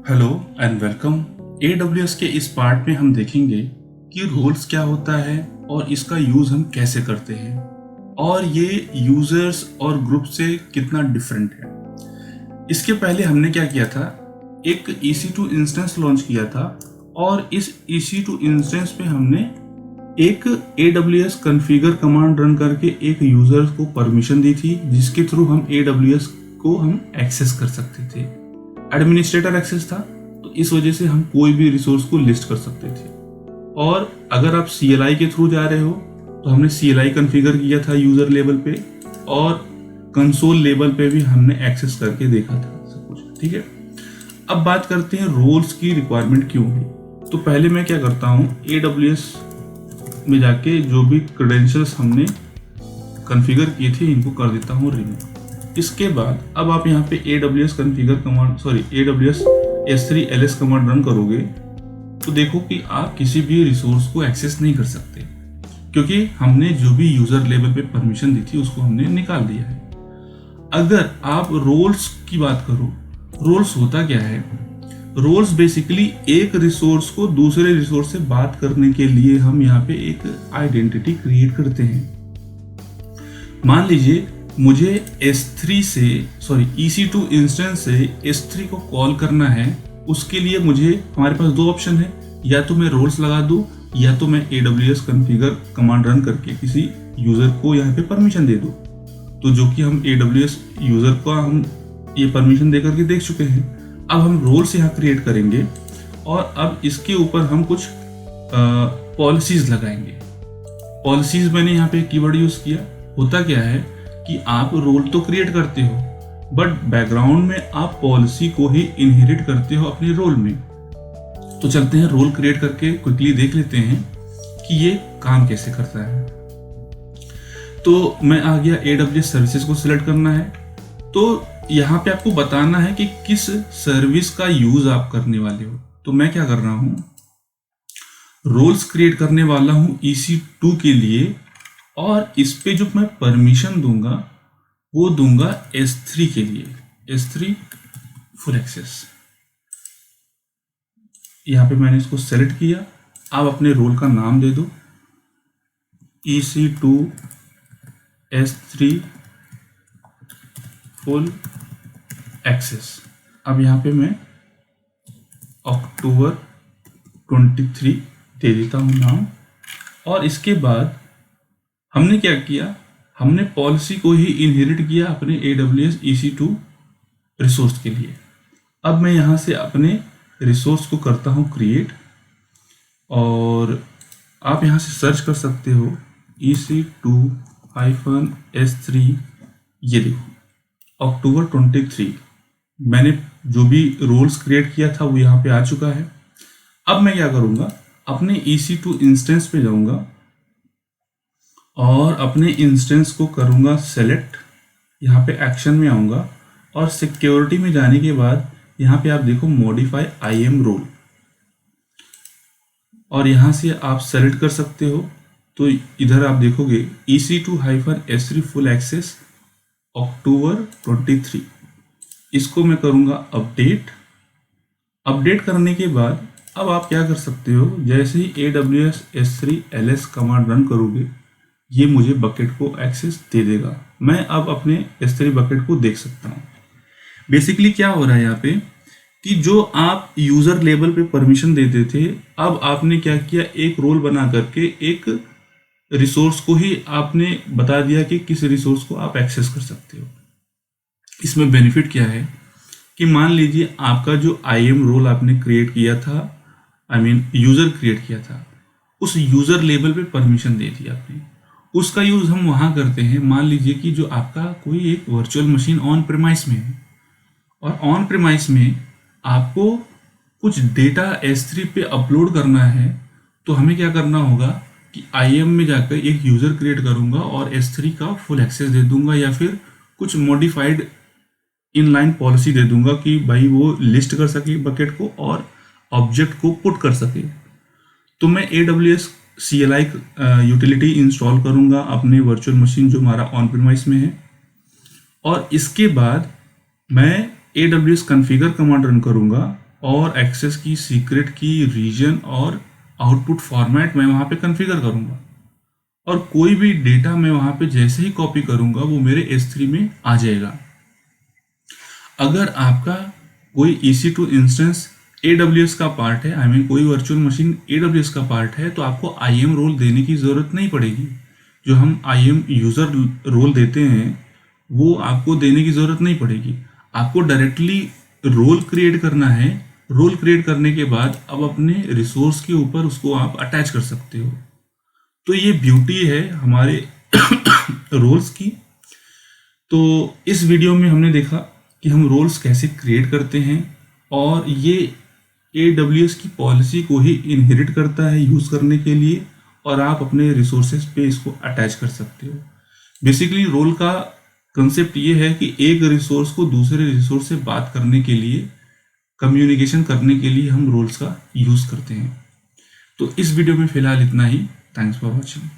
Hello and welcome. AWS के इस part में हम देखेंगे कि रोल्स क्या होता है और इसका यूज़ हम कैसे करते हैं और ये यूज़र्स और ग्रुप से कितना डिफरेंट है। इसके पहले हमने क्या किया था, एक EC2 इंस्टेंस लॉन्च किया था और इस EC2 इंस्टेंस पे हमने एक AWS कॉन्फ़िगर कमांड रन करके एक यूज़र को परमिशन दी थी, जिसके थ्रू हम AWS को हम एक्सेस कर सकते थे। एडमिनिस्ट्रेटर एक्सेस था, तो इस वजह से हम कोई भी रिसोर्स को लिस्ट कर सकते थे। और अगर आप CLI के थ्रू जा रहे हो तो हमने CLI कॉन्फ़िगर किया था यूज़र लेवल पे, और कंसोल लेवल पे भी हमने एक्सेस करके देखा था सब कुछ। ठीक है, अब बात करते हैं रोल्स की रिक्वायरमेंट क्यों हुई। तो पहले मैं क्या करता हूँ, AWS में जाके जो भी क्रेडेंशियल्स हमने कॉन्फ़िगर किए थे इनको कर देता हूँ रिमूव। इसके बाद अब आप यहाँ पे AWS configure command AWS S3 ls command run करोगे तो देखो कि आप किसी भी रिसोर्स को एक्सेस नहीं कर सकते, क्योंकि हमने जो भी यूजर लेवल पे परमिशन दी थी उसको हमने निकाल दिया है। अगर आप रोल्स की बात करो, रोल्स होता क्या है, रोल्स बेसिकली एक रिसोर्स को दूसरे रिसोर्स से बात करने के लिए हम यहाँ पे एक आइडेंटिटी क्रिएट करते हैं। मान लीजिए मुझे EC2 इंस्टेंस से S3 को कॉल करना है, उसके लिए मुझे हमारे पास दो ऑप्शन है, या तो मैं रोल्स लगा दूं या तो मैं AWS कॉन्फ़िगर कमांड रन करके किसी यूजर को यहाँ पे परमिशन दे दूं। तो जो कि हम AWS यूजर को हम ये परमिशन दे करके देख चुके हैं। अब हम रोल्स यहाँ क्रिएट करेंगे और अब इसके ऊपर हम कुछ पॉलिसीज लगाएंगे। पॉलिसीज मैंने यहाँ पे कीवर्ड यूज किया। होता क्या है कि आप रोल तो क्रिएट करते हो, बट बैकग्राउंड में आप पॉलिसी को ही इनहेरिट करते हो अपने रोल में। तो चलते हैं रोल क्रिएट करके क्विकली देख लेते हैं कि ये काम कैसे करता है। तो मैं आ गया, AWS सर्विसेज को सिलेक्ट करना है। तो यहाँ पे आपको बताना है कि किस सर्विस का यूज आप करने वाले हो। तो मैं क्या कर रहा हूँ, रोल्स क्रिएट करने वाला हूँ EC2 के लिए, और इस पे जो मैं परमिशन दूंगा वो दूंगा S3 के लिए, S3 फुल एक्सेस। यहाँ पे मैंने इसको सेलेक्ट किया। आप अपने रोल का नाम दे दो, EC2 S3 फुल एक्सेस। अब यहाँ पे मैं अक्टूबर 23 दे देता हूँ नाम। और इसके बाद हमने क्या किया, हमने पॉलिसी को ही इनहेरिट किया अपने AWS EC2 रिसोर्स के लिए। अब मैं यहाँ से अपने रिसोर्स को करता हूँ क्रिएट, और आप यहाँ से सर्च कर सकते हो EC2-S3। ये देखो अक्टूबर 23 मैंने जो भी रोल्स क्रिएट किया था वो यहाँ पे आ चुका है। अब मैं क्या करूँगा, अपने EC2 इंस्टेंस पे जाऊँगा और अपने इंस्टेंस को करूँगा सेलेक्ट। यहाँ पे एक्शन में आऊँगा और सिक्योरिटी में जाने के बाद यहाँ पे आप देखो मॉडिफाई IAM रोल, और यहाँ से आप सेलेक्ट कर सकते हो। तो इधर आप देखोगे EC2-S3 फुल एक्सेस अक्टूबर 23। इसको मैं करूँगा अपडेट। अपडेट करने के बाद अब आप क्या कर सकते हो, जैसे ही AWS S3 ls command run करोगे ये मुझे बकेट को एक्सेस दे देगा। मैं अब अपने S3 बकेट को देख सकता हूँ। बेसिकली क्या हो रहा है यहाँ पे कि जो आप यूजर लेवल पे परमिशन देते थे, अब आपने क्या किया, एक रोल बना करके एक रिसोर्स को ही आपने बता दिया कि किस रिसोर्स को आप एक्सेस कर सकते हो। इसमें बेनिफिट क्या है कि मान लीजिए आपका जो IAM रोल आपने क्रिएट किया था, यूजर क्रिएट किया था, उस यूजर लेवल पे परमिशन दे दी आपने। उसका यूज हम वहाँ करते हैं, मान लीजिए कि जो आपका कोई एक वर्चुअल मशीन ऑन प्रेमाइस में है, और ऑन प्रेमाइस में आपको कुछ डेटा S3 पे अपलोड करना है। तो हमें क्या करना होगा कि IAM में जाकर एक यूज़र क्रिएट करूँगा और S3 का फुल एक्सेस दे दूंगा, या फिर कुछ मॉडिफाइड इनलाइन पॉलिसी दे दूंगा कि भाई वो लिस्ट कर सके बकेट को और ऑब्जेक्ट को पुट कर सके। तो मैं AWS CLI यूटिलिटी इंस्टॉल करूंगा अपने वर्चुअल मशीन जो हमारा ऑन प्रीमाइस में है, और इसके बाद मैं AWS कॉन्फ़िगर कमांड रन करूंगा और एक्सेस की, सीक्रेट की, रीजन और आउटपुट फॉर्मेट मैं वहाँ पे कॉन्फ़िगर करूँगा, और कोई भी डेटा मैं वहाँ पे जैसे ही कॉपी करूँगा वो मेरे S3 में आ जाएगा। अगर आपका कोई EC2 इंस्टेंस AWS का पार्ट है, आई मीन कोई वर्चुअल मशीन AWS का पार्ट है, तो आपको IAM रोल देने की ज़रूरत नहीं पड़ेगी। जो हम IAM यूज़र रोल देते हैं वो आपको देने की ज़रूरत नहीं पड़ेगी। आपको डायरेक्टली रोल क्रिएट करना है। रोल क्रिएट करने के बाद अब अपने रिसोर्स के ऊपर उसको आप अटैच कर सकते हो। तो ये ब्यूटी है हमारे रोल्स की। तो इस वीडियो में हमने देखा कि हम रोल्स कैसे क्रिएट करते हैं, और ये AWS की पॉलिसी को ही इनहेरिट करता है यूज़ करने के लिए, और आप अपने रिसोर्सेज पे इसको अटैच कर सकते हो। बेसिकली रोल का कंसेप्ट ये है कि एक रिसोर्स को दूसरे रिसोर्स से बात करने के लिए, कम्युनिकेशन करने के लिए हम रोल्स का यूज़ करते हैं। तो इस वीडियो में फ़िलहाल इतना ही। Thanks for watching.